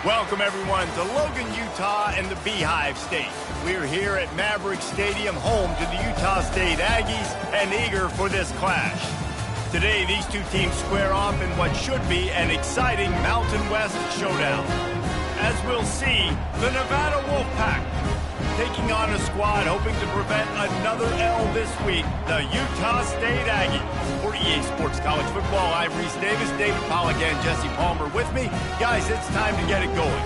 Welcome, everyone, to Logan, Utah and the Beehive State. We're here at Maverick Stadium, home to the Utah State Aggies, and eager for this clash. Today, these two teams square off in what should be an exciting Mountain West showdown. As we'll see, the Nevada Wolfpack taking on a squad hoping to prevent another L this week, the Utah State Aggies. For EA Sports College Football, I'm Reese Davis, David Pollack, and Jesse Palmer with me. Guys, it's time to get it going.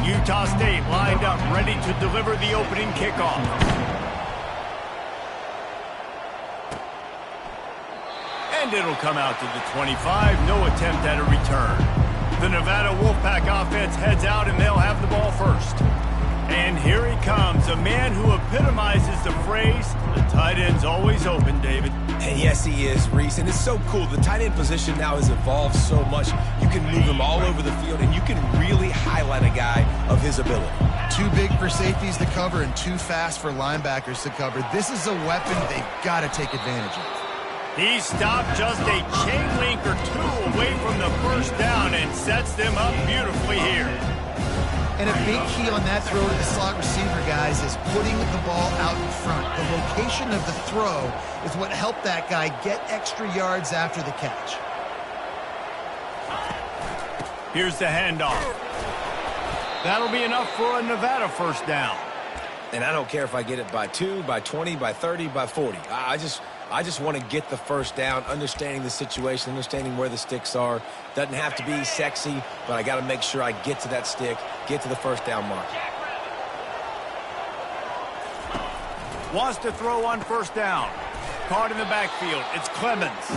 Utah State lined up, ready to deliver the opening kickoff. And it'll come out to the 25, no attempt at a return. The Nevada Wolfpack offense heads out and they'll have the ball first. And here he comes, a man who epitomizes the phrase, the tight end's always open, David. And yes, he is, Reese, and it's so cool. The tight end position now has evolved so much. You can move him all over the field, and you can really highlight a guy of his ability. Too big for safeties to cover and too fast for linebackers to cover. This is a weapon they've got to take advantage of. He stopped just a chain link or two away from the first down and sets them up beautifully here. And a big key on that throw to the slot receiver, guys, is putting the ball out in front. The location of the throw is what helped that guy get extra yards after the catch. Here's the handoff. That'll be enough for a Nevada first down. And I don't care if I get it by 2, by 20, by 30, by 40. I just want to get the first down, understanding the situation, understanding where the sticks are. Doesn't have to be sexy, but I got to make sure I get to that stick, get to the first down mark. Wants to throw on first down. Caught in the backfield. It's Clemens.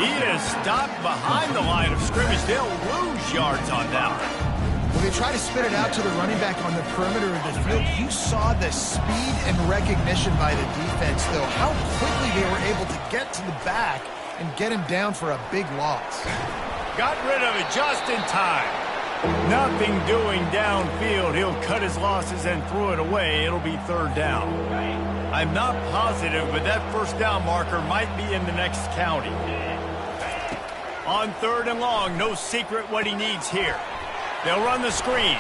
He is stopped behind the line of scrimmage. They'll lose yards on that one. When they try to spit it out to the running back on the perimeter of the field, you saw the speed and recognition by the defense, though, how quickly they were able to get to the back and get him down for a big loss. Got rid of it just in time. Nothing doing downfield. He'll cut his losses and throw it away. It'll be third down. I'm not positive, but that first down marker might be in the next county. On third and long, no secret what he needs here. They'll run the screen.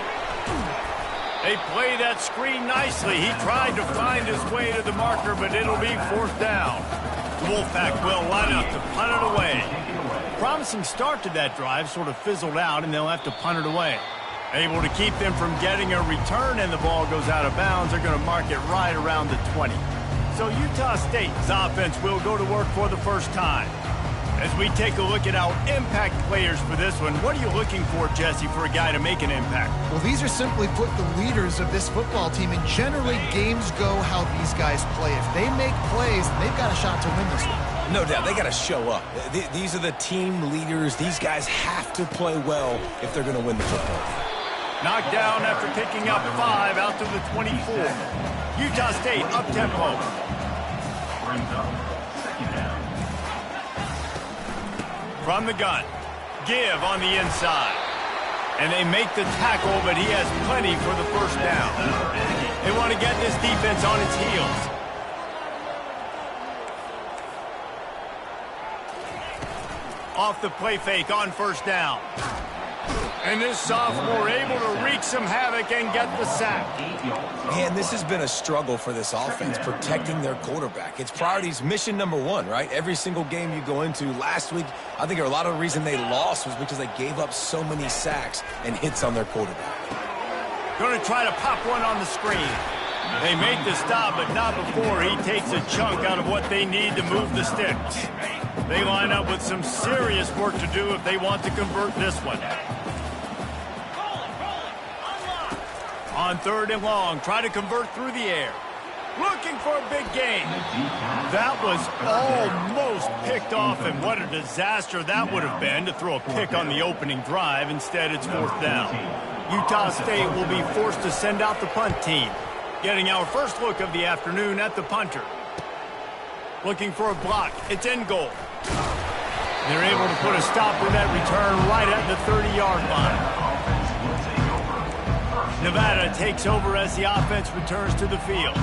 They play that screen nicely. He tried to find his way to the marker, but it'll be fourth down. The Wolfpack will line up to punt it away. Promising start to that drive, sort of fizzled out, and they'll have to punt it away. Able to keep them from getting a return, and the ball goes out of bounds. They're going to mark it right around the 20. So Utah State's offense will go to work for the first time. As we take a look at our impact players for this one, what are you looking for, Jesse, for a guy to make an impact? Well, these are simply put the leaders of this football team, and generally games go how these guys play. If they make plays, they've got a shot to win this one. No doubt, they got to show up. These are the team leaders. These guys have to play well if they're going to win the football. Knocked down after picking up 5 out to the 24. Utah State up-tempo. From the gun, give on the inside. And they make the tackle, but he has plenty for the first down. They want to get this defense on its heels. Off the play fake on first down. And this sophomore able to wreak some havoc and get the sack. Man, this has been a struggle for this offense, protecting their quarterback. It's priorities, mission number one, right? Every single game you go into. Last week, I think a lot of the reason they lost was because they gave up so many sacks and hits on their quarterback. Going to try to pop one on the screen. They make the stop, but not before he takes a chunk out of what they need to move the sticks. They line up with some serious work to do if they want to convert this one. On third and long, try to convert through the air. Looking for a big gain. That was almost picked off, and what a disaster that would have been to throw a pick on the opening drive. Instead, it's fourth down. Utah State will be forced to send out the punt team. Getting our first look of the afternoon at the punter. Looking for a block. It's in goal. They're able to put a stop with that return right at the 30-yard line. Nevada takes over as the offense returns to the field.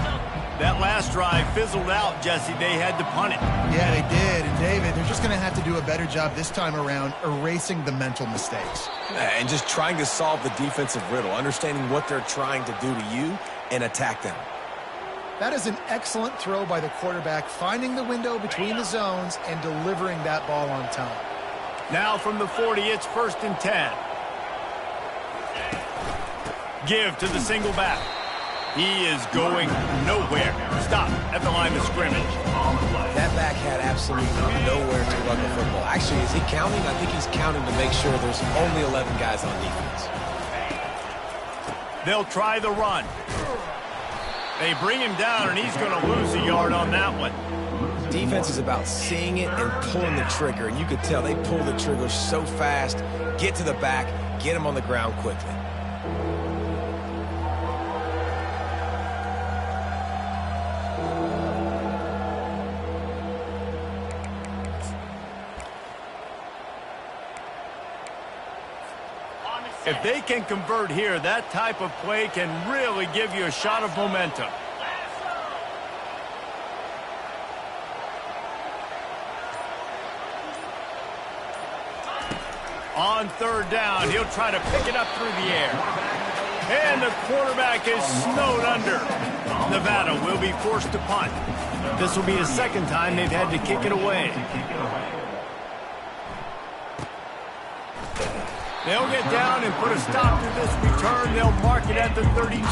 That last drive fizzled out, Jesse. They had to punt it. Yeah, they did. And, David, they're just going to have to do a better job this time around erasing the mental mistakes. And just trying to solve the defensive riddle, understanding what they're trying to do to you and attack them. That is an excellent throw by the quarterback, finding the window between the zones and delivering that ball on time. Now from the 40, it's 1st and 10. Give to the single back. He is going nowhere. Stop at the line of scrimmage. That back had absolutely nowhere to run the football. Actually, is he counting? I think he's counting to make sure there's only 11 guys on defense. They'll try the run. They bring him down, and he's going to lose a yard on that one. Defense is about seeing it and pulling the trigger, and you could tell they pull the trigger so fast, get to the back, get him on the ground quickly. If they can convert here, that type of play can really give you a shot of momentum. On 3rd down, he'll try to pick it up through the air. And the quarterback is snowed under. Nevada will be forced to punt. This will be the 2nd time they've had to kick it away. They'll get down and put a stop to this return. They'll mark it at the 32.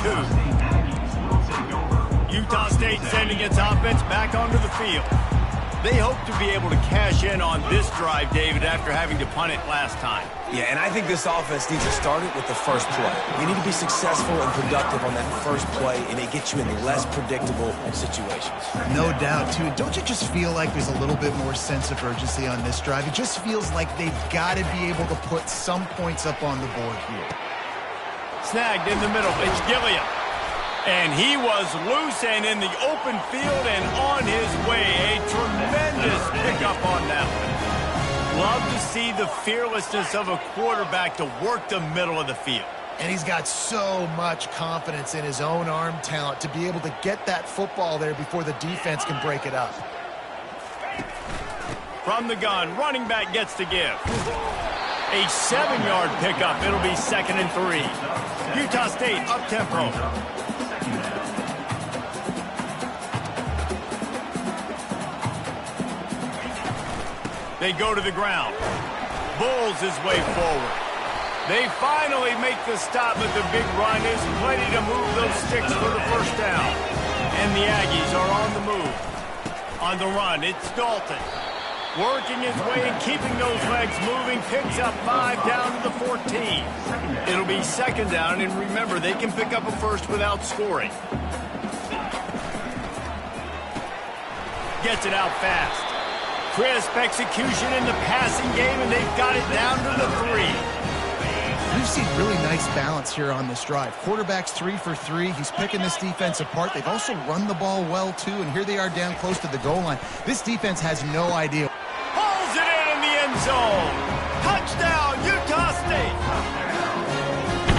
Utah State sending its offense back onto the field. They hope to be able to cash in on this drive, David, after having to punt it last time. Yeah, and I think this offense needs to start it with the first play. You need to be successful and productive on that first play, and it gets you in less predictable situations. No doubt, too. Don't you just feel like there's a little bit more sense of urgency on this drive? It just feels like they've got to be able to put some points up on the board here. Snagged in the middle. It's Gilliam. And he was loose and in the open field and on his way. A tremendous pickup on that one. Love to see the fearlessness of a quarterback to work the middle of the field. And he's got so much confidence in his own arm talent to be able to get that football there before the defense can break it up. From the gun, running back gets to give. A 7-yard pickup. It'll be 2nd and 3. Utah State up-tempo. They go to the ground. Bulls his way forward. They finally make the stop, but the big run is plenty to move those sticks for the 1st down. And the Aggies are on the move. On the run, it's Dalton. Working his way and keeping those legs moving. Picks up 5 down to the 14. It'll be 2nd down, and remember, they can pick up a first without scoring. Gets it out fast. Crisp execution in the passing game, and they've got it down to the 3. We've seen really nice balance here on this drive. Quarterback's 3 for 3. He's picking this defense apart. They've also run the ball well, too, and here they are down close to the goal line. This defense has no idea. Pulls it in the end zone. Touchdown, Utah State.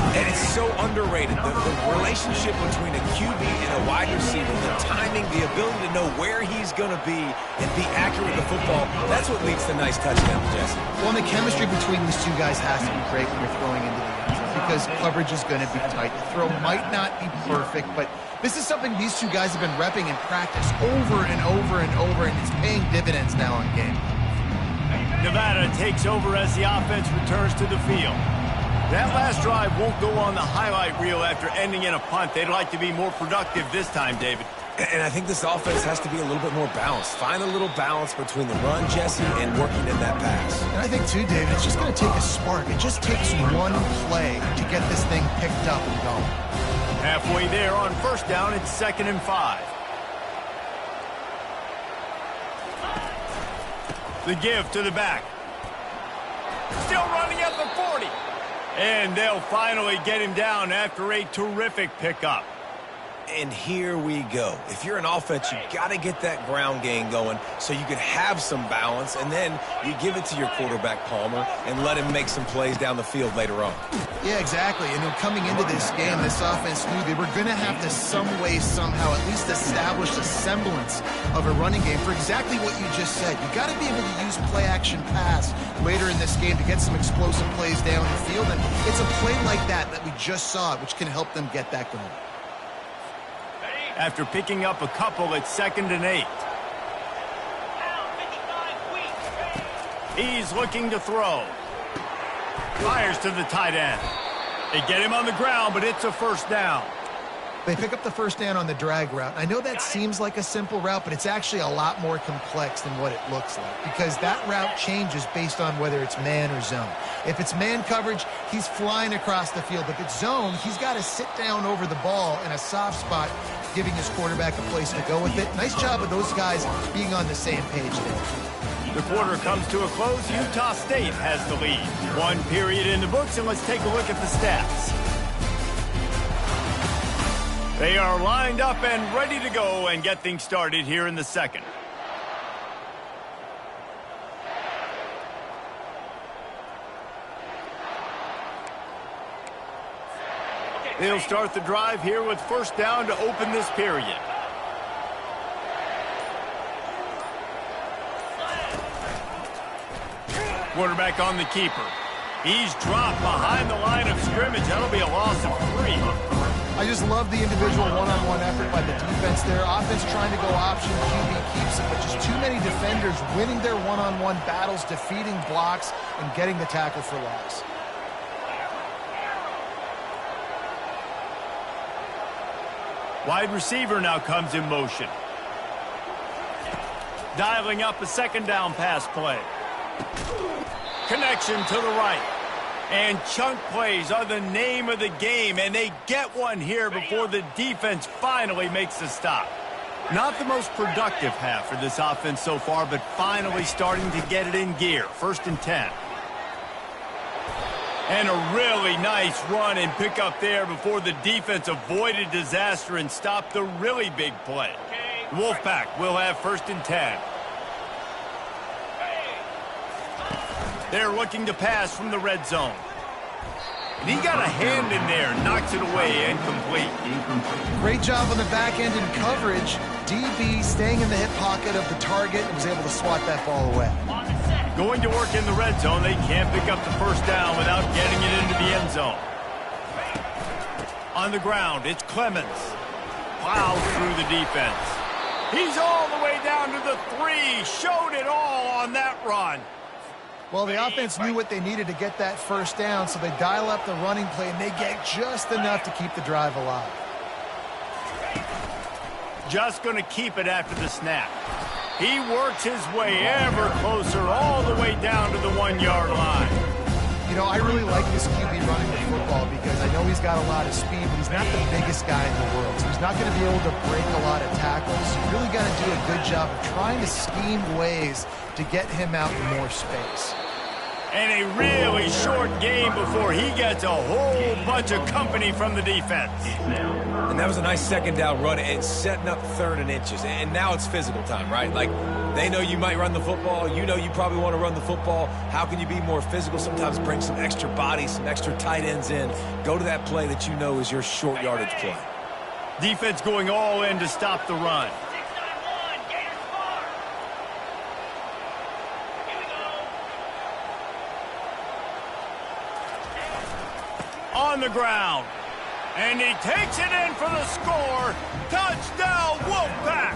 And it's so underrated. The relationship between a QB and a wide receiver, the timing, the ability to know where he's going to be and be accurate with the football, that's what leads to nice touchdowns, Jesse. Well, and the chemistry between these two guys has to be great when you're throwing into the end zone because coverage is going to be tight. The throw might not be perfect, but this is something these two guys have been repping in practice over and over and over, and it's paying dividends now in game. Nevada takes over as the offense returns to the field. That last drive won't go on the highlight reel after ending in a punt. They'd like to be more productive this time, David. And I think this offense has to be a little bit more balanced. Find a little balance between the run, Jesse, and working in that pass. And I think, too, David, it's just going to take a spark. It just takes one play to get this thing picked up and going. Halfway there on 1st down, it's 2nd and 5. The give to the back. Still running at the 40. And they'll finally get him down after a terrific pickup. And here we go. If you're an offense, you got to get that ground game going so you can have some balance, and then you give it to your quarterback, Palmer, and let him make some plays down the field later on. Yeah, exactly. And coming into this game, this offense knew they were going to have to some way, somehow, at least establish a semblance of a running game for exactly what you just said. You got to be able to use play-action pass later in this game to get some explosive plays down the field, and it's a play like that we just saw, which can help them get that going. After picking up a couple at 2nd and 8. He's looking to throw. Fires to the tight end. They get him on the ground, but it's a first down. They pick up the first down on the drag route. I know that seems like a simple route, but it's actually a lot more complex than what it looks like, because that route changes based on whether it's man or zone. If it's man coverage, he's flying across the field. If it's zone, he's got to sit down over the ball in a soft spot, giving his quarterback a place to go with it. Nice job of those guys being on the same page there. The quarter comes to a close. Utah State has the lead. 1 period in the books, and let's take a look at the stats. They are lined up and ready to go and get things started here in the second. They'll start the drive here with first down to open this period. Quarterback on the keeper. He's dropped behind the line of scrimmage. That'll be a loss of 3. I just love the individual one-on-one effort by the defense there. Offense trying to go option, QB keeps it, but just too many defenders winning their one-on-one battles, defeating blocks, and getting the tackle for loss. Wide receiver now comes in motion. Dialing up a 2nd down pass play. Connection to the right. And chunk plays are the name of the game, and they get one here before the defense finally makes the stop. Not the most productive half for this offense so far, but finally starting to get it in gear. 1st and 10. And a really nice run and pick up there before the defense avoided disaster and stopped the really big play. Wolfpack will have 1st and 10. They're looking to pass from the red zone. And he got a hand in there, knocks it away, incomplete. Great job on the back end in coverage. DB staying in the hip pocket of the target and was able to swat that ball away. Going to work in the red zone, they can't pick up the first down without getting it into the end zone. On the ground, it's Clemens. Plows through the defense. He's all the way down to the 3. Showed it all on that run. Well, the offense knew what they needed to get that first down, so they dial up the running play, and they get just enough to keep the drive alive. Just going to keep it after the snap. He works his way ever closer all the way down to the 1-yard line. You know, I really like this QB running the football because I know he's got a lot of speed, but he's not the biggest guy in the world, so he's not going to be able to break a lot of tackles. You really got to do a good job of trying to scheme ways to get him out in more space. And a really short game before he gets a whole bunch of company from the defense. And that was a nice 2nd down run and setting up 3rd and inches. And now it's physical time, right? Like, they know you might run the football. You know you probably want to run the football. How can you be more physical? Sometimes bring some extra bodies, some extra tight ends in. Go to that play that you know is your short yardage play. Defense going all in to stop the run. On the ground. And he takes it in for the score. Touchdown, Wolfpack!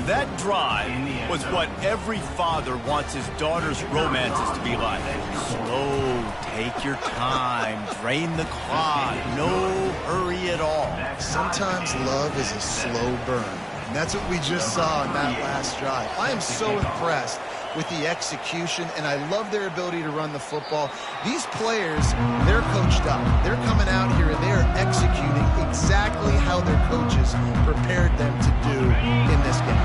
That drive was what every father wants his daughter's romances to be like. Slow, take your time, drain the clock, no hurry at all. Sometimes love is a slow burn, and that's what we just saw in that last drive. I am so impressed with the execution, and I love their ability to run the football. These players, they're coached up. They're coming out here and they're executing exactly how their coaches prepared them to do in this game.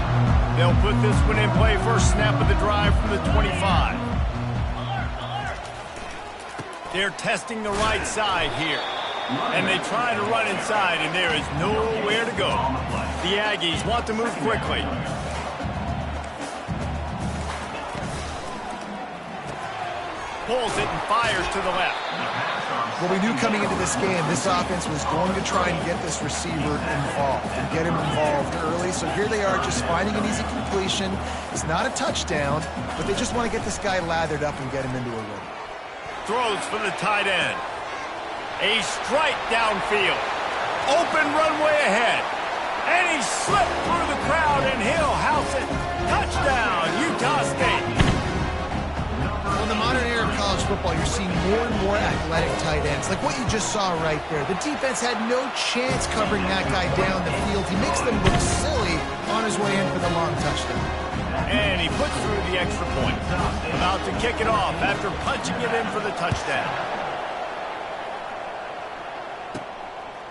They'll put this one in play first snap of the drive from the 25. They're testing the right side here. And they try to run inside, and there is nowhere to go. The Aggies want to move quickly. Pulls it and fires to the left. Well, we knew coming into this game, this offense was going to try and get this receiver involved and get him involved early. So here they are just finding an easy completion. It's not a touchdown, but they just want to get this guy lathered up and get him into a rhythm. Throws for the tight end. A strike downfield. Open runway ahead. And he slipped through the crowd, and he'll house it. Touchdown, Utah State. Well, in the modern era of college football, you're seeing more and more athletic tight ends, like what you just saw right there. The defense had no chance covering that guy down the field. He makes them look silly on his way in for the long touchdown. And he puts through the extra point. About to kick it off after punching it in for the touchdown.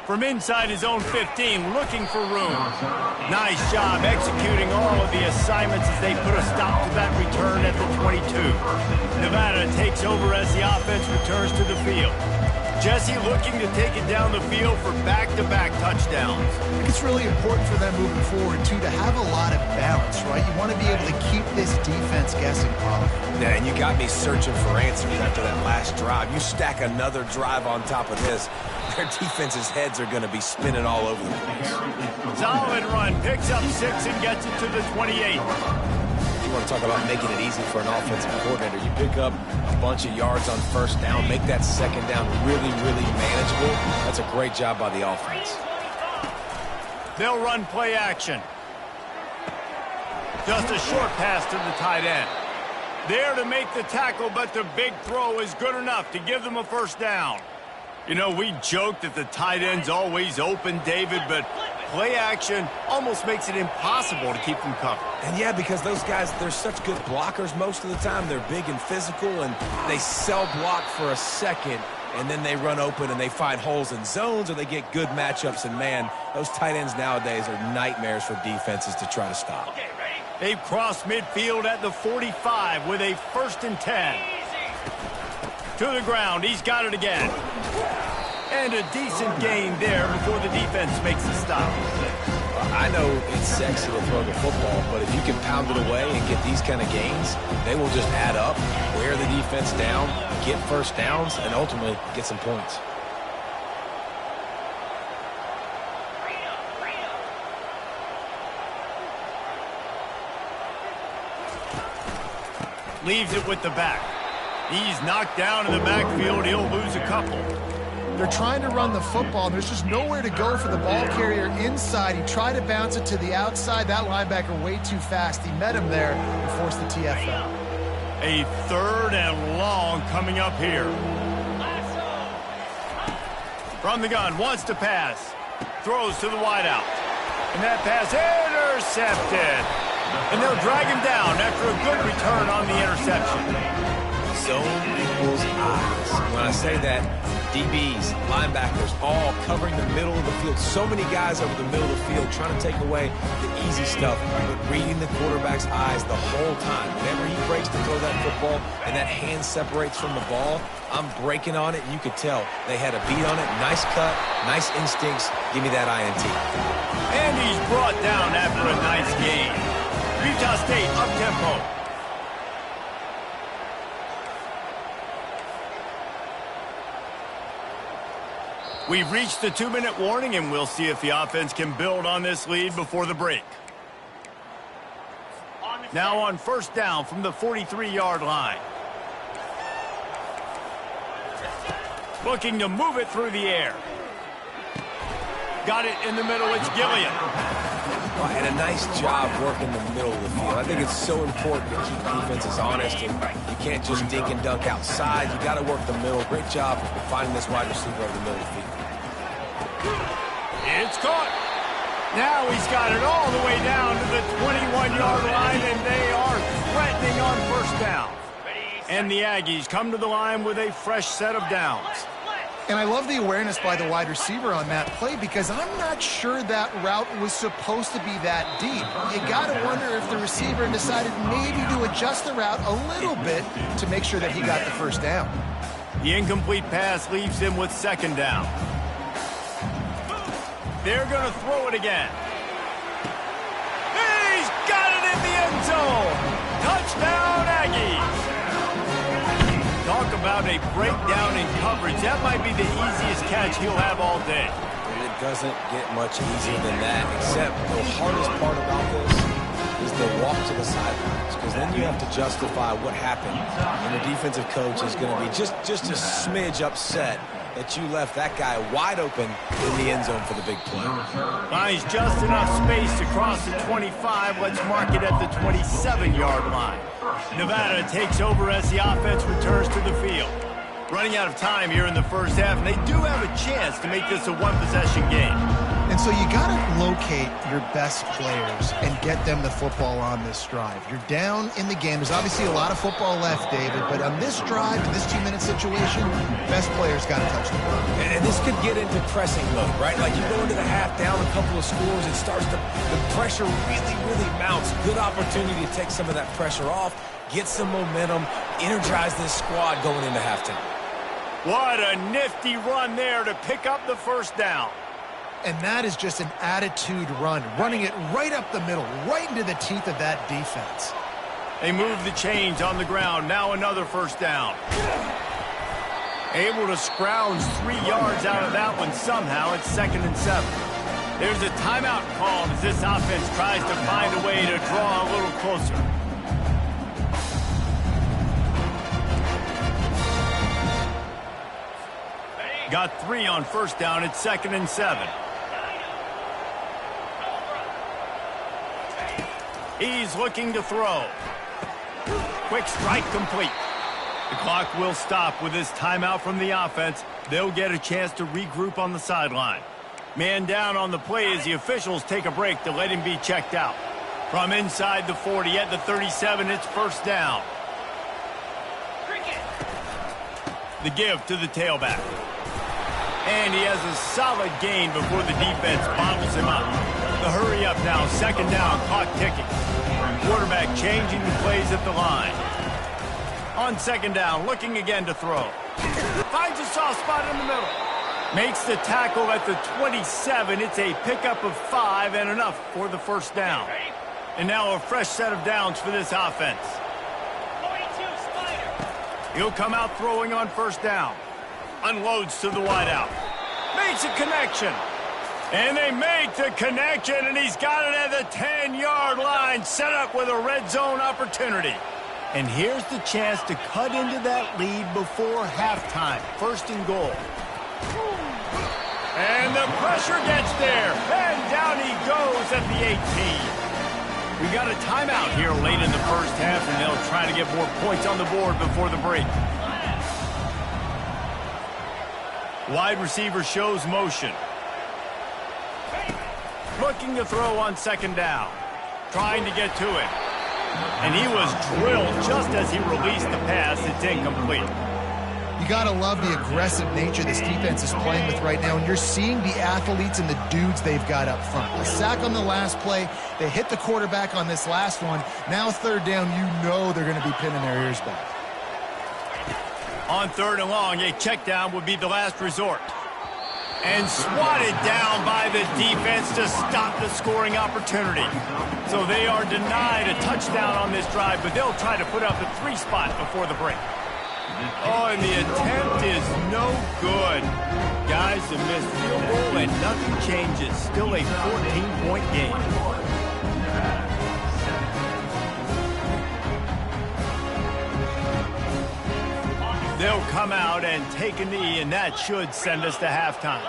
From inside his own 15, looking for room. Nice job executing all of the assignments as they put a stop to that return at the 22. Nevada takes over as the offense returns to the field. Jesse looking to take it down the field for back-to-back touchdowns. I think it's really important for them moving forward, too, to have a lot of balance, right? You want to be able to keep this defense guessing, Paul. Yeah, and you got me searching for answers after that last drive. You stack another drive on top of this, their defense's heads are going to be spinning all over the place. Solid run, picks up 6 and gets it to the 28. You want to talk about making it easy for an offensive coordinator. You pick up a bunch of yards on first down, make that second down really, really manageable. That's a great job by the offense. They'll run play action. Just a short pass to the tight end. There to make the tackle, but the big throw is good enough to give them a first down. You know, we joke that the tight end's always open, David, but play action almost makes it impossible to keep them covered. And yeah, because those guys, they're such good blockers most of the time. They're big and physical, and they cell block for a second, and then they run open and they find holes in zones, or they get good matchups. And man, those tight ends nowadays are nightmares for defenses to try to stop. They've crossed midfield at the 45 with a 1st and 10. To the ground, he's got it again. And a decent gain there before the defense makes the stop. I know it's sexy to throw the football, but if you can pound it away and get these kind of gains, they will just add up, wear the defense down, get first downs, and ultimately get some points. Leaves it with the back. He's knocked down in the backfield. He'll lose a couple. They're trying to run the football. There's just nowhere to go for the ball carrier inside. He tried to bounce it to the outside. That linebacker way too fast. He met him there and forced the TFL. A 3rd and long coming up here. From the gun, wants to pass. Throws to the wideout. And that pass intercepted. And they'll drag him down after a good return on the interception. Zone equals eyes. When I say that, DBs, linebackers, all covering the middle of the field. So many guys over the middle of the field trying to take away the easy stuff, but reading the quarterback's eyes the whole time. Whenever he breaks to throw that football and that hand separates from the ball, I'm breaking on it, and you could tell they had a beat on it. Nice cut, nice instincts. Give me that INT. And he's brought down after a nice gain. Utah State up-tempo. We've reached the 2-minute warning, and we'll see if the offense can build on this lead before the break. Now on first down from the 43-yard line. Looking to move it through the air. Got it in the middle. It's Gilliam. And a nice job working the middle of the field. I think it's so important to keep defenses honest, and you can't just dink and dunk outside. You got to work the middle. Great job of finding this wide receiver over the middle of the field. It's caught. Now he's got it all the way down to the 21-yard line, and they are threatening on first down. And the Aggies come to the line with a fresh set of downs. And I love the awareness by the wide receiver on that play, because I'm not sure that route was supposed to be that deep. You got to wonder if the receiver decided maybe to adjust the route a little bit to make sure that he got the first down. The incomplete pass leaves him with 2nd down. They're going to throw it again. He's got it in the end zone. Touchdown, Aggies. Talk about a breakdown in coverage. That might be the easiest catch he'll have all day. It doesn't get much easier than that, except the hardest part about this is the walk to the sidelines, because then you have to justify what happened, and the defensive coach is going to be just a smidge upset that you left that guy wide open in the end zone for the big play. Finds just enough space to cross the 25. Let's mark it at the 27-yard line. Nevada takes over as the offense returns to the field. Running out of time here in the first half, and they do have a chance to make this a one-possession game. And so you got to locate your best players and get them the football on this drive. You're down in the game. There's obviously a lot of football left, David, but on this drive, in this 2-minute situation, best players got to touch the ball. And this could get into pressing mode, right? Like you go into the half down a couple of scores, it starts to, the pressure really mounts. Good opportunity to take some of that pressure off, get some momentum, energize this squad going into halftime. What a nifty run there to pick up the first down. And that is just an attitude run, running it right up the middle, right into the teeth of that defense. They move the chains on the ground. Now another first down. Able to scrounge 3 yards out of that one somehow. It's 2nd and 7. There's a timeout called as this offense tries to find a way to draw a little closer. Got 3 on first down. It's 2nd and 7. He's looking to throw. Quick strike complete. The clock will stop with this timeout from the offense. They'll get a chance to regroup on the sideline. Man down on the play as the officials take a break to let him be checked out. From inside the 40 at the 37, it's first down. The give to the tailback. And he has a solid gain before the defense bottles him up. The hurry up now, 2nd down, clock ticking. Quarterback changing the plays at the line. On 2nd down, looking again to throw. Finds a soft spot in the middle. Makes the tackle at the 27. It's a pickup of 5 and enough for the first down. And now a fresh set of downs for this offense. He'll come out throwing on first down. Unloads to the wideout. Makes a connection. And they make the connection, and he's got it at the 10-yard line, set up with a red zone opportunity. And here's the chance to cut into that lead before halftime. 1st and goal. And the pressure gets there. And down he goes at the 18. We got a timeout here late in the first half, and they'll try to get more points on the board before the break. Wide receiver shows motion. Looking to throw on 2nd down. Trying to get to it. And he was drilled just as he released the pass. It's incomplete. You got to love the aggressive nature this defense is playing with right now, and you're seeing the athletes and the dudes they've got up front. A sack on the last play. They hit the quarterback on this last one. Now 3rd down, you know they're going to be pinning their ears back. On 3rd and long, a check down would be the last resort. And swatted down by the defense to stop the scoring opportunity. So they are denied a touchdown on this drive, but they'll try to put up a 3 spot before the break. Oh, and the attempt is no good. Guys, a missed field goal and nothing changes. Still a 14-point game. They'll come out and take a knee, and that should send us to halftime.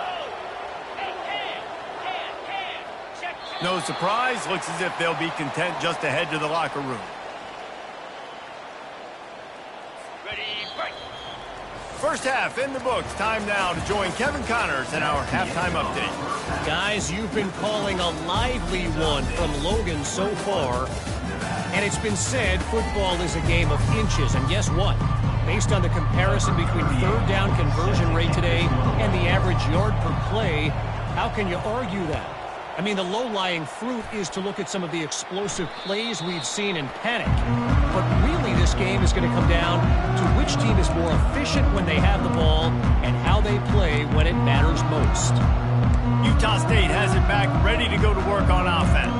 No surprise. Looks as if they'll be content just to head to the locker room. First half in the books. Time now to join Kevin Connors in our halftime update. Guys, you've been calling a lively one from Logan so far. And it's been said football is a game of inches. And guess what? Based on the comparison between 3rd down conversion rate today and the average yard per play, how can you argue that? I mean, the low-lying fruit is to look at some of the explosive plays we've seen in panic. But really, this game is going to come down to which team is more efficient when they have the ball and how they play when it matters most. Utah Utah State has it back, ready to go to work on offense.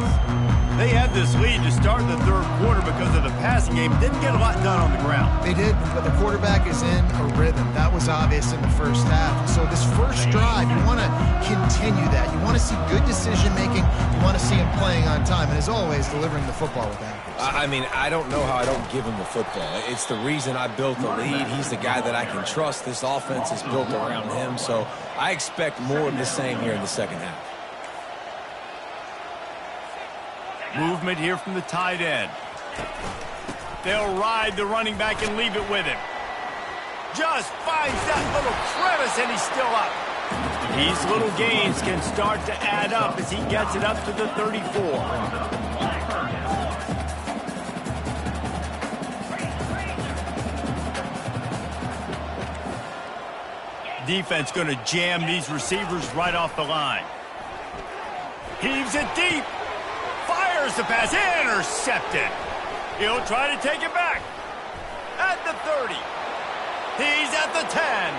They had this lead to start the third quarter because of the passing game. Didn't get a lot done on the ground. They did, but the quarterback is in a rhythm. That was obvious in the first half. So this first drive, you want to continue that. You want to see good decision-making. You want to see him playing on time. And as always, delivering the football with accuracy. I mean, I don't know how I don't give him the football. It's the reason I built the lead. He's the guy that I can trust. This offense is built around him. So I expect more of the same here in the second half. Movement here from the tight end. They'll ride the running back and leave it with him. Just finds that little crevice, and he's still up. These little gains can start to add up as he gets it up to the 34. Defense going to jam these receivers right off the line. Heaves it deep. Fires the pass. Intercepted. He'll try to take it back. At the 30. He's at the 10.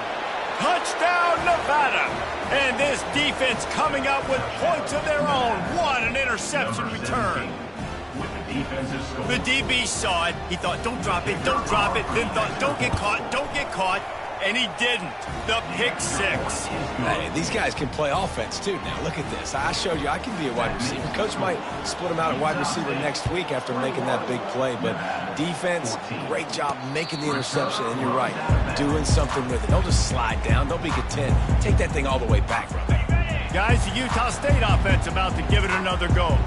Touchdown, Nevada. And this defense coming up with points of their own. What an interception return. The DB saw it. He thought, don't drop it, don't drop it. Then thought, don't get caught, don't get caught. And he didn't. The pick six. Hey, these guys can play offense, too. Now, look at this. I showed you I can be a wide receiver. Coach might split him out at wide receiver next week after making that big play. But defense, great job making the interception. And you're right, doing something with it. Don't just slide down. Don't be content. Take that thing all the way back, brother. Guys, the Utah State offense about to give it another go.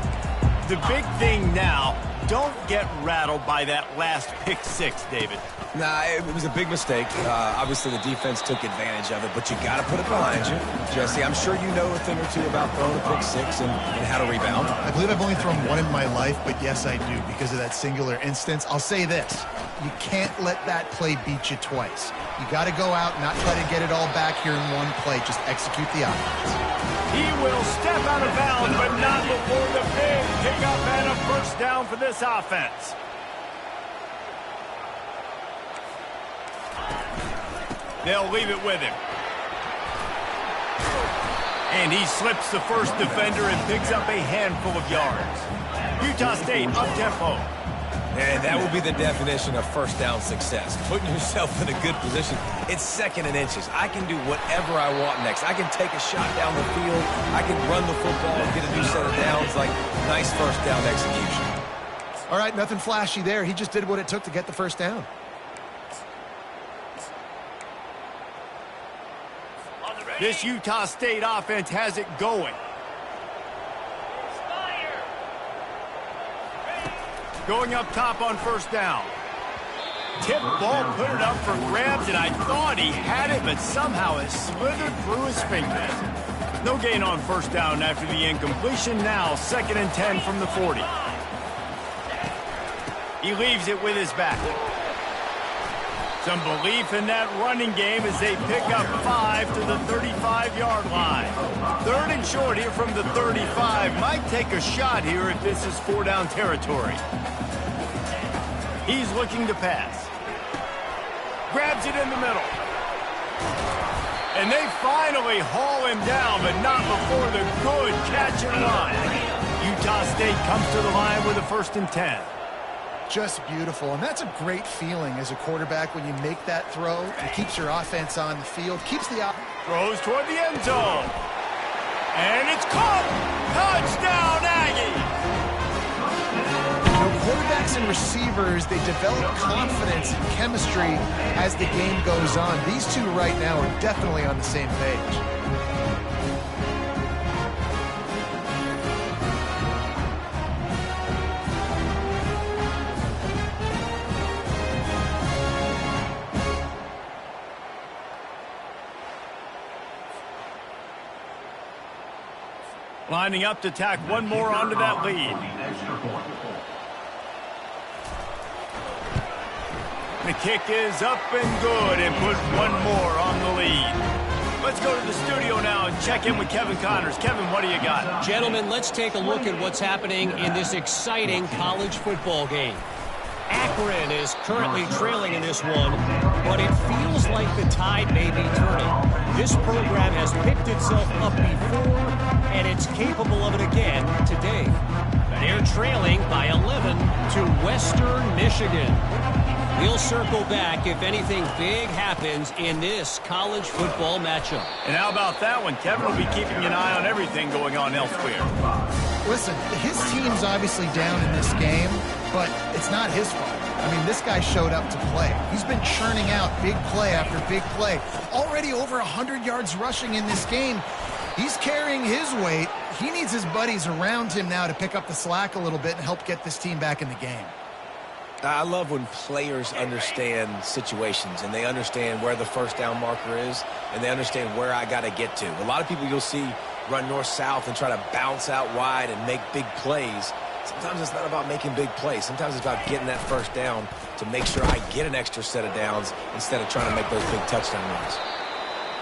The big thing now, don't get rattled by that last pick six, David. Nah, it was a big mistake. Obviously, the defense took advantage of it, but you got to put it behind you. Jesse, I'm sure you know a thing or two about throwing a pick six and how to rebound. I believe I've only thrown one in my life, but yes, I do because of that singular instance. I'll say this. You can't let that play beat you twice. You got to go out and not try to get it all back here in one play. Just execute the offense. He will step out of bounds, but not before the big pickup and a first down for this offense. They'll leave it with him. And he slips the first defender and picks up a handful of yards. Utah State up-tempo. And that will be the definition of first down success. Putting yourself in a good position. It's second and inches. I can do whatever I want next. I can take a shot down the field. I can run the football and get a new set of downs. Like, nice first down execution. All right, nothing flashy there. He just did what it took to get the first down. This Utah State offense has it going. Going up top on first down. Tip ball, put it up for grabs, and I thought he had it, but somehow it slithered through his fingers. No gain on first down after the incompletion. Now, 2nd and 10 from the 40. He leaves it with his back. Some belief in that running game as they pick up 5 to the 35-yard line. 3rd and short here from the 35. Might take a shot here if this is 4-down territory. He's looking to pass. Grabs it in the middle. And they finally haul him down, but not before the good catch and run. Utah State comes to the line with a 1st and 10. Just beautiful, and that's a great feeling as a quarterback when you make that throw. It keeps your offense on the field, keeps the throws toward the end zone, and it's caught. Touchdown, Aggies! You know, quarterbacks and receivers, they develop confidence and chemistry as the game goes on. These two right now are definitely on the same page. Lining up to tack one more onto that lead. The kick is up and good and put one more on the lead. Let's go to the studio now and check in with Kevin Connors. Kevin, what do you got? Gentlemen, let's take a look at what's happening in this exciting college football game. Akron is currently trailing in this one, but it feels like the tide may be turning. This program has picked itself up before, and it's capable of it again today. They're trailing by 11 to Western Michigan. We'll circle back if anything big happens in this college football matchup. And how about that one? Kevin will be keeping an eye on everything going on elsewhere. Listen, his team's obviously down in this game, but it's not his fault. I mean, this guy showed up to play. He's been churning out big play after big play. Already over 100 yards rushing in this game. He's carrying his weight. He needs his buddies around him now to pick up the slack a little bit and help get this team back in the game. I love when players understand situations and they understand where the first down marker is and they understand where I got to get to. A lot of people you'll see run north-south and try to bounce out wide and make big plays. Sometimes it's not about making big plays. Sometimes it's about getting that first down to make sure I get an extra set of downs instead of trying to make those big touchdown runs.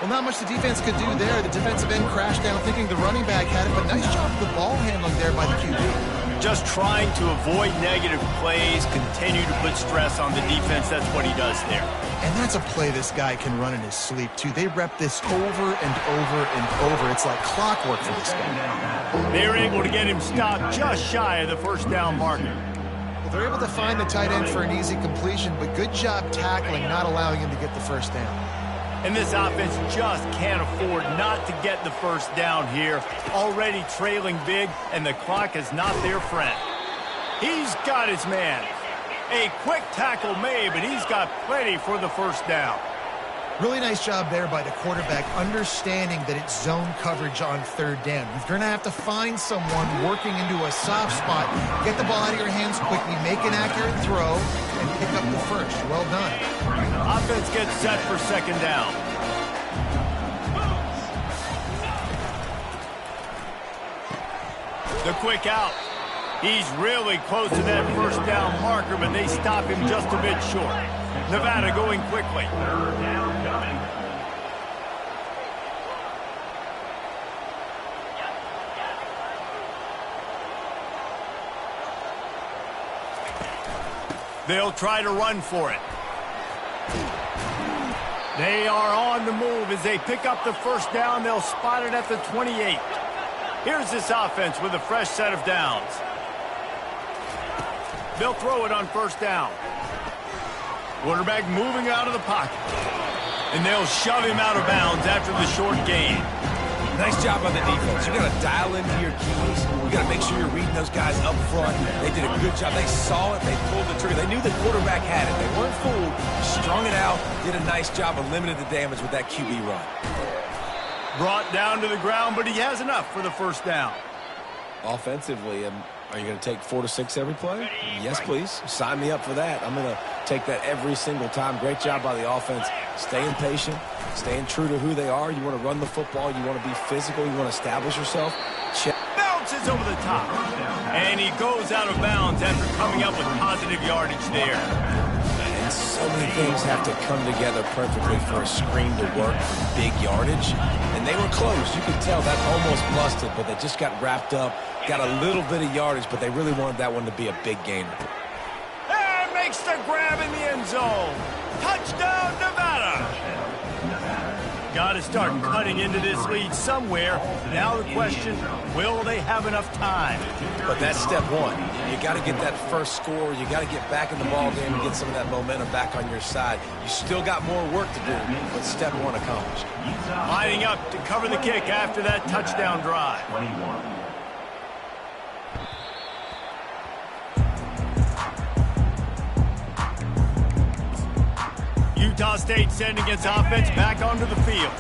Well, not much the defense could do there. The defensive end crashed down thinking the running back had it, but nice job of the ball handling there by the QB. Just trying to avoid negative plays, continue to put stress on the defense. That's what he does there. And that's a play this guy can run in his sleep, too. They rep this over and over and over. It's like clockwork for this guy. They're able to get him stopped just shy of the first down marker. Well, they're able to find the tight end for an easy completion, but good job tackling, not allowing him to get the first down. And this offense just can't afford not to get the first down here. Already trailing big, and the clock is not their friend. He's got his man. A quick tackle made, but he's got plenty for the first down. Really nice job there by the quarterback, understanding that it's zone coverage on third down. You're going to have to find someone working into a soft spot, get the ball out of your hands quickly, make an accurate throw, and pick up the first. Well done. Offense gets set for second down. The quick out. He's really close to that first down marker, but they stop him just a bit short. Nevada going quickly. They'll try to run for it. They are on the move as they pick up the first down. They'll spot it at the 28. Here's this offense with a fresh set of downs. They'll throw it on first down. Quarterback moving out of the pocket. And they'll shove him out of bounds after the short gain. Nice job by the defense. You got to dial into your keys. You got to make sure you're reading those guys up front. They did a good job. They saw it. They pulled the trigger. They knew the quarterback had it. They weren't fooled. Strung it out. Did a nice job of limiting the damage with that QB run. Brought down to the ground, but he has enough for the first down. Offensively, are you going to take 4 to 6 every play? Yes, please. Sign me up for that. I'm going to take that every single time. Great job by the offense. Staying patient, staying true to who they are. You want to run the football. You want to be physical. You want to establish yourself. Check. Bounces over the top. And he goes out of bounds after coming up with positive yardage there. And so many things have to come together perfectly for a screen to work for big yardage. And they were close. You could tell that almost busted, but they just got wrapped up. Got a little bit of yardage, but they really wanted that one to be a big gainer. And makes the grab in the end zone. Touchdown, Nevada. Got to start cutting into this lead somewhere. Now the question, will they have enough time? But that's step one. You got to get that first score. You got to get back in the ball game and get some of that momentum back on your side. You still got more work to do, but step one accomplished. Lining up to cover the kick after that touchdown drive. Utah State sending its offense back onto the field.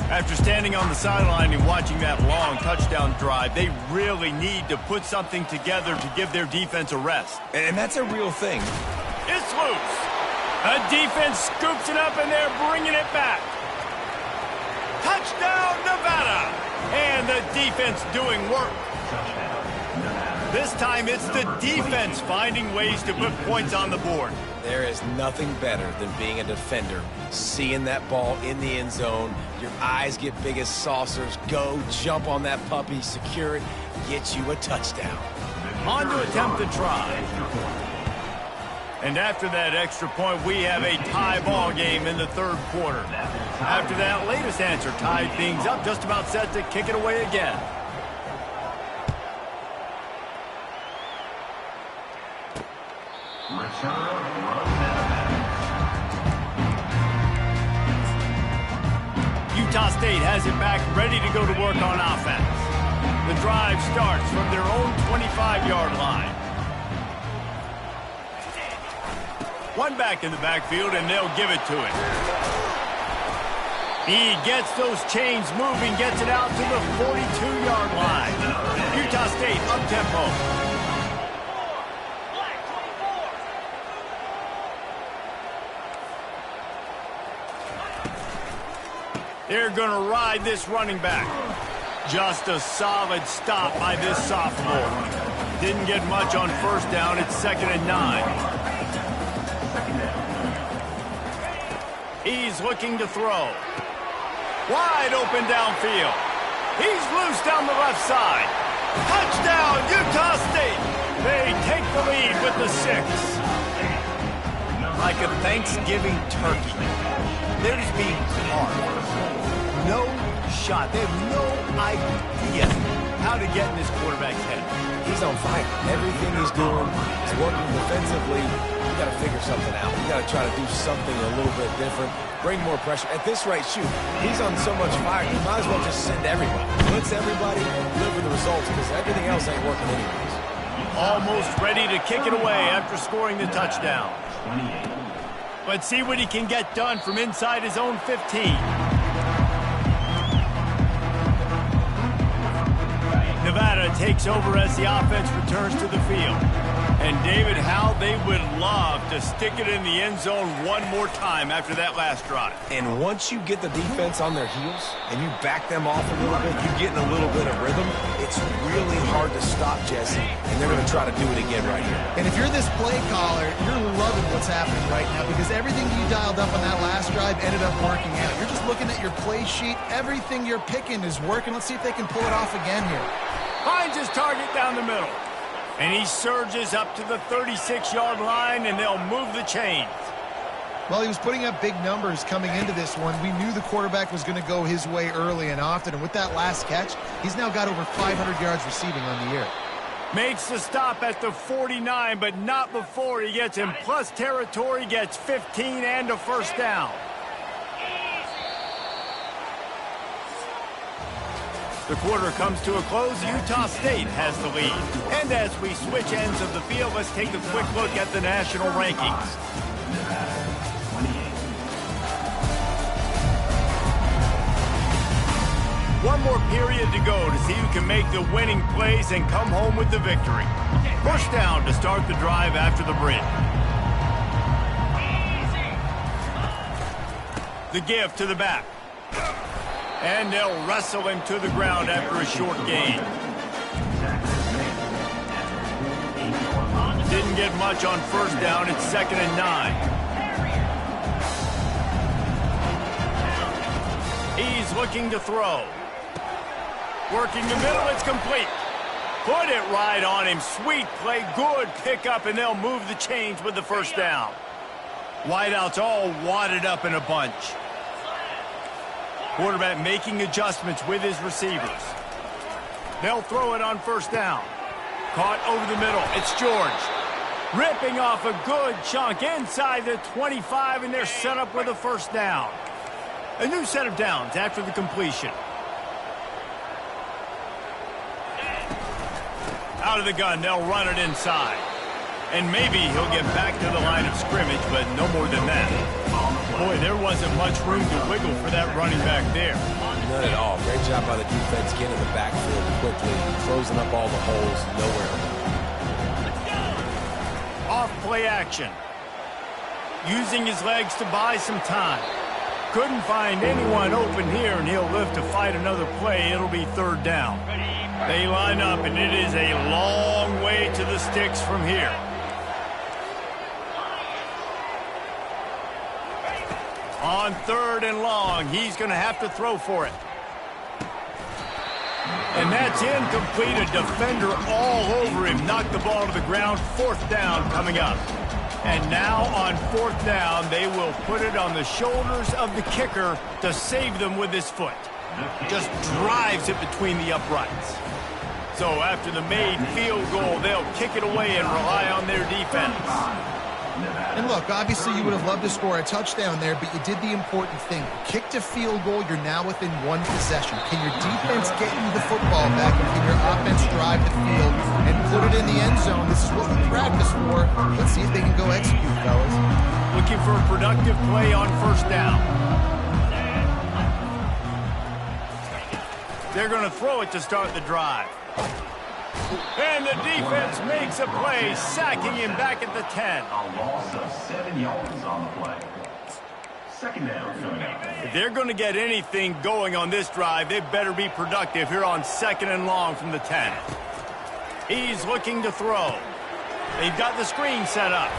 After standing on the sideline and watching that long touchdown drive, they really need to put something together to give their defense a rest. And that's a real thing. It's loose. A defense scoops it up, and they're bringing it back. Touchdown, Nevada! And the defense doing work. This time, it's the defense finding ways to put points on the board. There is nothing better than being a defender, seeing that ball in the end zone, your eyes get big as saucers, go, jump on that puppy, secure it, get you a touchdown. On to attempt the try. And after that extra point, we have a tie ball game in the third quarter. After that latest answer tied things up, just about set to kick it away again. Utah State has it back, ready to go to work on offense. The drive starts from their own 25-yard line. One back in the backfield, and they'll give it to him. He gets those chains moving, gets it out to the 42-yard line. Utah State up-tempo. They're going to ride this running back. Just a solid stop by this sophomore. Didn't get much on first down. It's 2nd and 9. He's looking to throw. Wide open downfield. He's loose down the left side. Touchdown, Utah State. They take the lead with the 6. Like a Thanksgiving turkey. They're just being carved. No shot. They have no idea how to get in this quarterback's head. He's on fire. Everything he's doing is working defensively. You got to figure something out. You got to try to do something a little bit different. Bring more pressure. At this rate, shoot, he's on so much fire, you might as well just send everybody. Blitz everybody, deliver the results, because everything else ain't working anyways. Almost ready to kick it away after scoring the touchdown. Let's see what he can get done from inside his own 15. Nevada takes over as the offense returns to the field. And David, how they would love to stick it in the end zone one more time after that last drive. And once you get the defense on their heels and you back them off a little bit, you get in a little bit of rhythm, it's really hard to stop, Jesse, and they're going to try to do it again right here. And if you're this play caller, you're loving what's happening right now because everything you dialed up on that last drive ended up working out. You're just looking at your play sheet. Everything you're picking is working. Let's see if they can pull it off again here. Finds his target down the middle. And he surges up to the 36-yard line, and they'll move the chains. Well, he was putting up big numbers coming into this one. We knew the quarterback was going to go his way early and often. And with that last catch, he's now got over 500 yards receiving on the year. Makes the stop at the 49, but not before he gets in plus territory, gets 15 and a first down. The quarter comes to a close. Utah State has the lead. And as we switch ends of the field, let's take a quick look at the national rankings. One more period to go to see who can make the winning plays and come home with the victory. First down to start the drive after the bridge. The give to the back. And they'll wrestle him to the ground after a short gain. Didn't get much on first down. It's 2nd and 9. He's looking to throw. Working the middle. It's complete. Put it right on him. Sweet play. Good pickup, and they'll move the chains with the first down. Wideouts all wadded up in a bunch. Quarterback making adjustments with his receivers. They'll throw it on first down. Caught over the middle. It's George. Ripping off a good chunk inside the 25, and they're set up with a first down. A new set of downs after the completion. Out of the gun, they'll run it inside. And maybe he'll get back to the line of scrimmage, but no more than that. Boy, there wasn't much room to wiggle for that running back there. None at all. Great job by the defense getting in the backfield quickly, closing up all the holes, nowhere. Off play action. Using his legs to buy some time. Couldn't find anyone open here, and he'll live to fight another play. It'll be 3rd down. They line up, and it is a long way to the sticks from here. On 3rd and long, he's going to have to throw for it. And that's incomplete. A defender all over him. Knocked the ball to the ground. 4th down coming up. And now on 4th down, they will put it on the shoulders of the kicker to save them with his foot. Just drives it between the uprights. So after the made field goal, they'll kick it away and rely on their defense. And look, obviously you would have loved to score a touchdown there, but you did the important thing. Kicked a field goal, you're now within one possession. Can your defense get you the football back, and can your offense drive the field and put it in the end zone? This is what we practice for. Let's see if they can go execute, fellas. Looking for a productive play on first down. They're going to throw it to start the drive. And the defense makes a play, sacking him back at the 10. A loss of 7 yards on the play. Second down coming up. If they're going to get anything going on this drive, they better be productive here on 2nd and long from the 10. He's looking to throw. They've got the screen set up.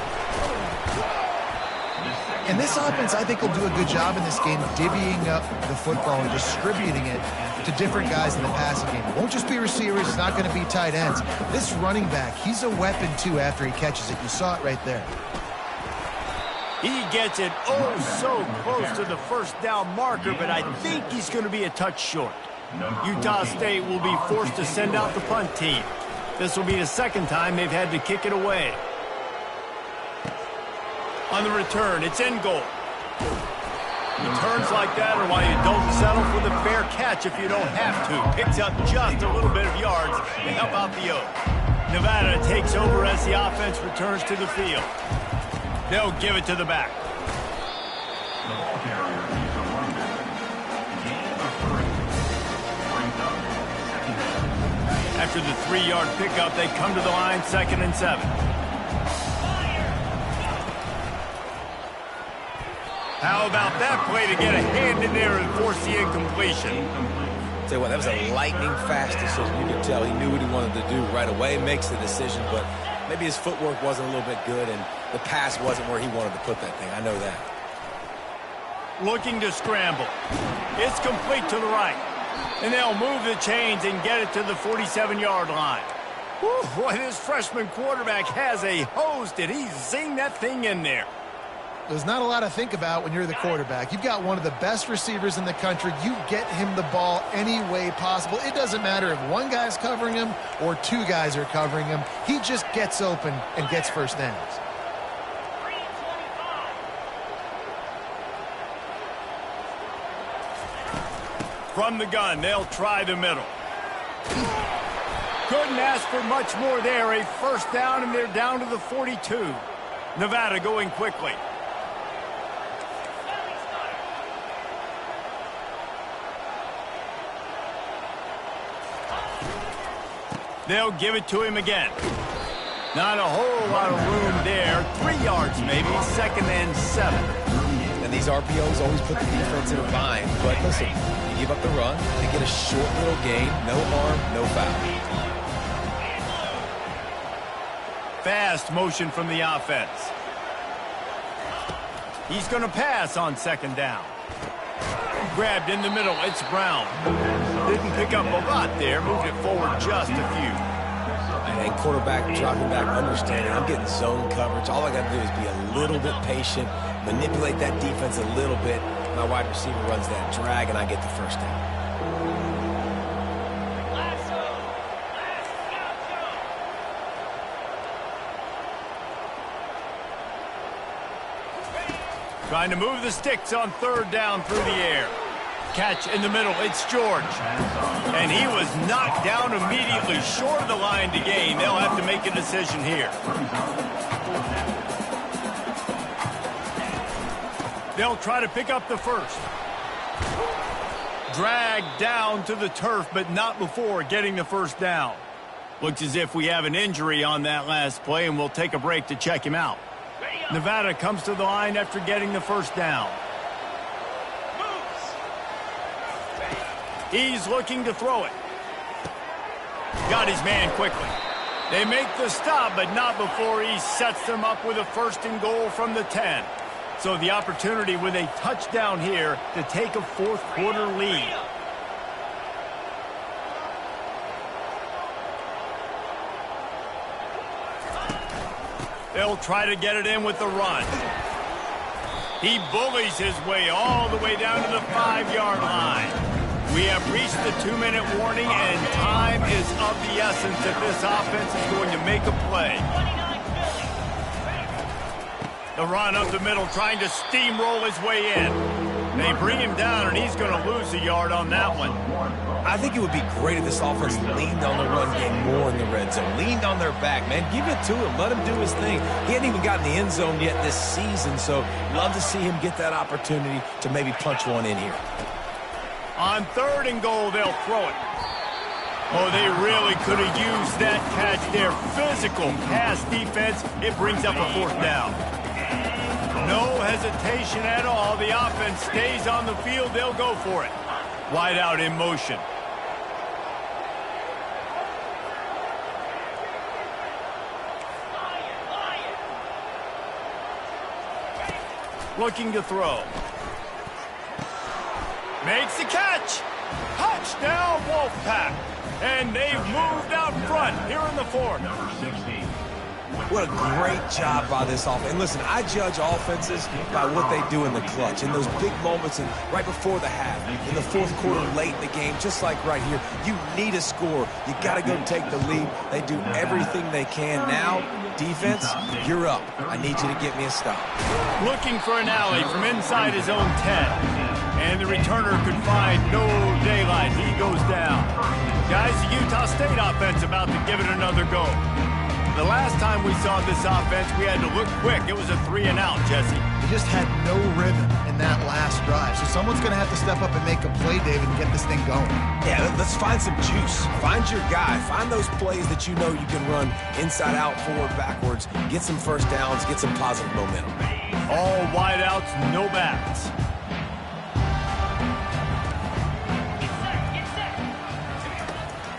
And this offense, I think, will do a good job in this game divvying up the football and distributing it to different guys in the passing game. It won't just be receivers. It's not going to be tight ends. This running back, he's a weapon, too, after he catches it. You saw it right there. He gets it so close to the first down marker, but I think he's going to be a touch short. Utah State will be forced to send out the punt team. This will be the second time they've had to kick it away. On the return, it's in goal. Returns like that are why you don't settle for the fair catch if you don't have to. Picks up just a little bit of yards to help out the Oak. Nevada takes over as the offense returns to the field. They'll give it to the back. After the 3-yard pickup, they come to the line, 2nd and 7. How about that play to get a hand in there and force the incompletion? Tell you what, that was a lightning-fast decision. You could tell he knew what he wanted to do right away, makes the decision, but maybe his footwork wasn't a little bit good, and the pass wasn't where he wanted to put that thing. I know that. Looking to scramble. It's complete to the right. And they'll move the chains and get it to the 47-yard line. Whew, boy, this freshman quarterback has a hose. Did he zing that thing in there? There's not a lot to think about when you're the quarterback. You've got one of the best receivers in the country. You get him the ball any way possible. It doesn't matter if one guy's covering him or 2 guys are covering him. He just gets open and gets first downs. From the gun, they'll try the middle. Couldn't ask for much more there. A first down, and they're down to the 42. Nevada going quickly. They'll give it to him again. Not a whole lot of room there. 3 yards maybe, 2nd and 7. And these RPOs always put the defense in a bind. But listen, you give up the run, they get a short little gain, no harm, no foul. Fast motion from the offense. He's going to pass on 2nd down. Grabbed in the middle, it's Brown. Didn't pick up a lot there, moved it forward just a few. And quarterback dropping back, understanding I'm getting zone coverage. All I got to do is be a little bit patient, manipulate that defense a little bit. My wide receiver runs that drag, and I get the first down. Trying to move the sticks on 3rd down through the air. Catch in the middle, it's George. And he was knocked down immediately, short of the line to gain. They'll have to make a decision here. They'll try to pick up the first. Dragged down to the turf, but not before getting the first down. Looks as if we have an injury on that last play, and we'll take a break to check him out. Nevada comes to the line after getting the first down. He's looking to throw it. Got his man quickly. They make the stop, but not before he sets them up with a 1st and goal from the 10. So the opportunity with a touchdown here to take a 4th quarter lead. They'll try to get it in with the run. He bullies his way all the way down to the 5-yard line. We have reached the 2-minute warning, and time is of the essence if this offense is going to make a play. The run up the middle, trying to steamroll his way in. They bring him down, and he's going to lose a yard on that one. I think it would be great if this offense leaned on the run game more in the red zone. Leaned on their back, man. Give it to him. Let him do his thing. He hadn't even gotten the end zone yet this season, so love to see him get that opportunity to maybe punch one in here. On 3rd and goal, they'll throw it. Oh, they really could have used that catch there. Physical pass defense. It brings up a 4th down. No hesitation at all. The offense stays on the field. They'll go for it. Wide out in motion. Looking to throw. Makes the catch. Touchdown, Wolfpack. And they've moved out front here in the 4th. Number 16. What a great job by this offense. And listen, I judge offenses by what they do in the clutch, in those big moments and right before the half, in the 4th quarter, late in the game, just like right here. You need a score. You got to go take the lead. They do everything they can. Now, defense, you're up. I need you to get me a stop. Looking for an alley from inside his own 10. And the returner could find no daylight. He goes down. Guys, the Utah State offense about to give it another go. The last time we saw this offense, we had to look quick. It was a 3-and-out, Jesse. He just had no rhythm in that last drive. So someone's going to have to step up and make a play, David, and get this thing going. Yeah, let's find some juice. Find your guy. Find those plays that you know you can run inside out, forward, backwards. Get some first downs. Get some positive momentum. All wideouts, no backs.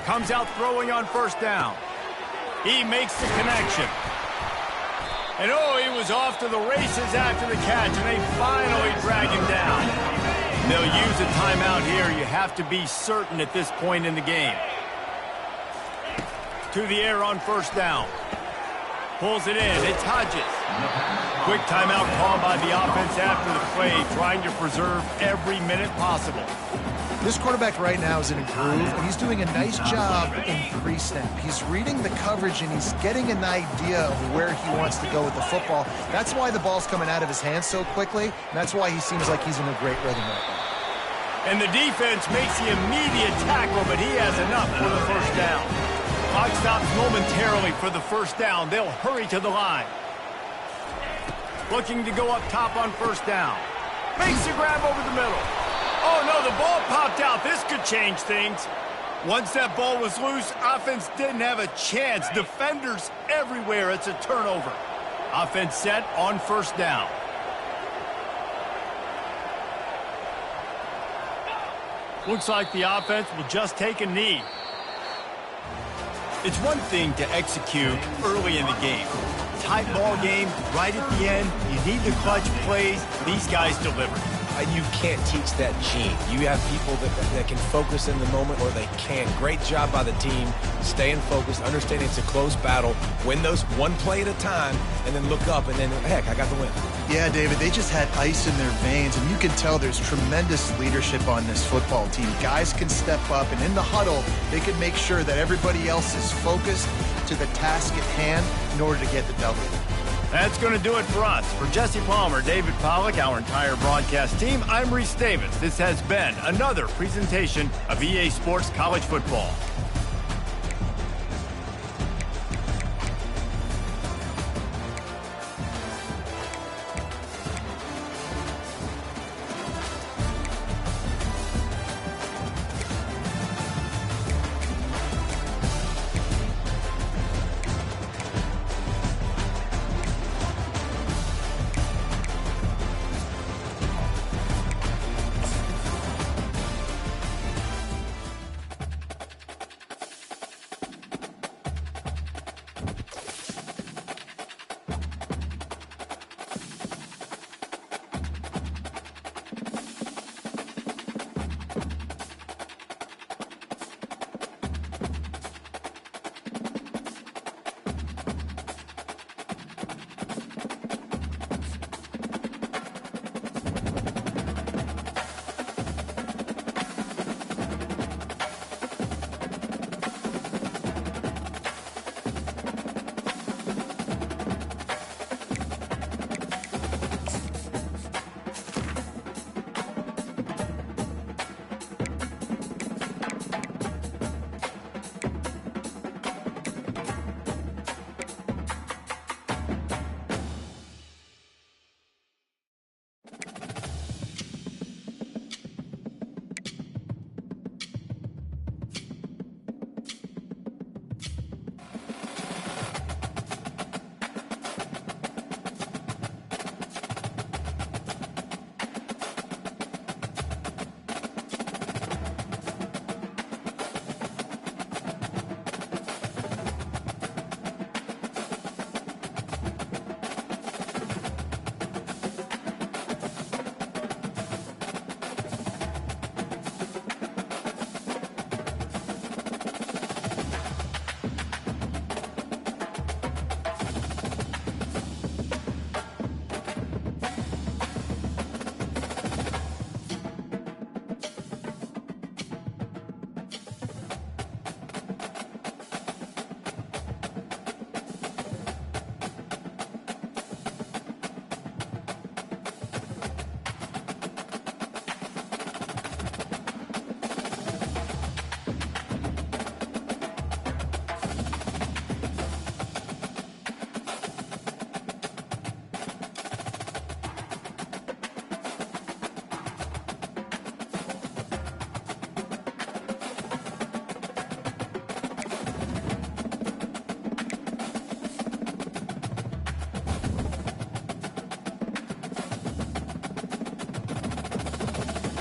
Comes out throwing on 1st down. He makes the connection. And oh, he was off to the races after the catch, and they finally drag him down. They'll use a timeout here. You have to be certain at this point in the game. To the air on 1st down. Pulls it in. It's Hodges. Quick timeout called by the offense after the play, trying to preserve every minute possible. This quarterback right now is in a groove, and he's doing a nice job in pre-snap. He's reading the coverage, and he's getting an idea of where he wants to go with the football. That's why the ball's coming out of his hands so quickly, and that's why he seems like he's in a great rhythm right now. And the defense makes the immediate tackle, but he has enough for the 1st down. Clock stops momentarily for the 1st down. They'll hurry to the line. Looking to go up top on 1st down. Makes the grab over the middle. Oh, no, the ball popped out. This could change things. Once that ball was loose, offense didn't have a chance. Defenders everywhere. It's a turnover. Offense set on 1st down. Looks like the offense will just take a knee. It's one thing to execute early in the game. Tight ball game, right at the end. You need the clutch plays. These guys deliver. And you can't teach that gene. You have people that can focus in the moment, or they can't. Great job by the team, staying focused, understanding it's a close battle, win those one play at a time, and then look up, and then, heck, I got the win. Yeah, David, they just had ice in their veins, and you can tell there's tremendous leadership on this football team. Guys can step up, and in the huddle, they can make sure that everybody else is focused to the task at hand in order to get the W. That's going to do it for us. For Jesse Palmer, David Pollack, our entire broadcast team, I'm Reese Davis. This has been another presentation of EA Sports College Football.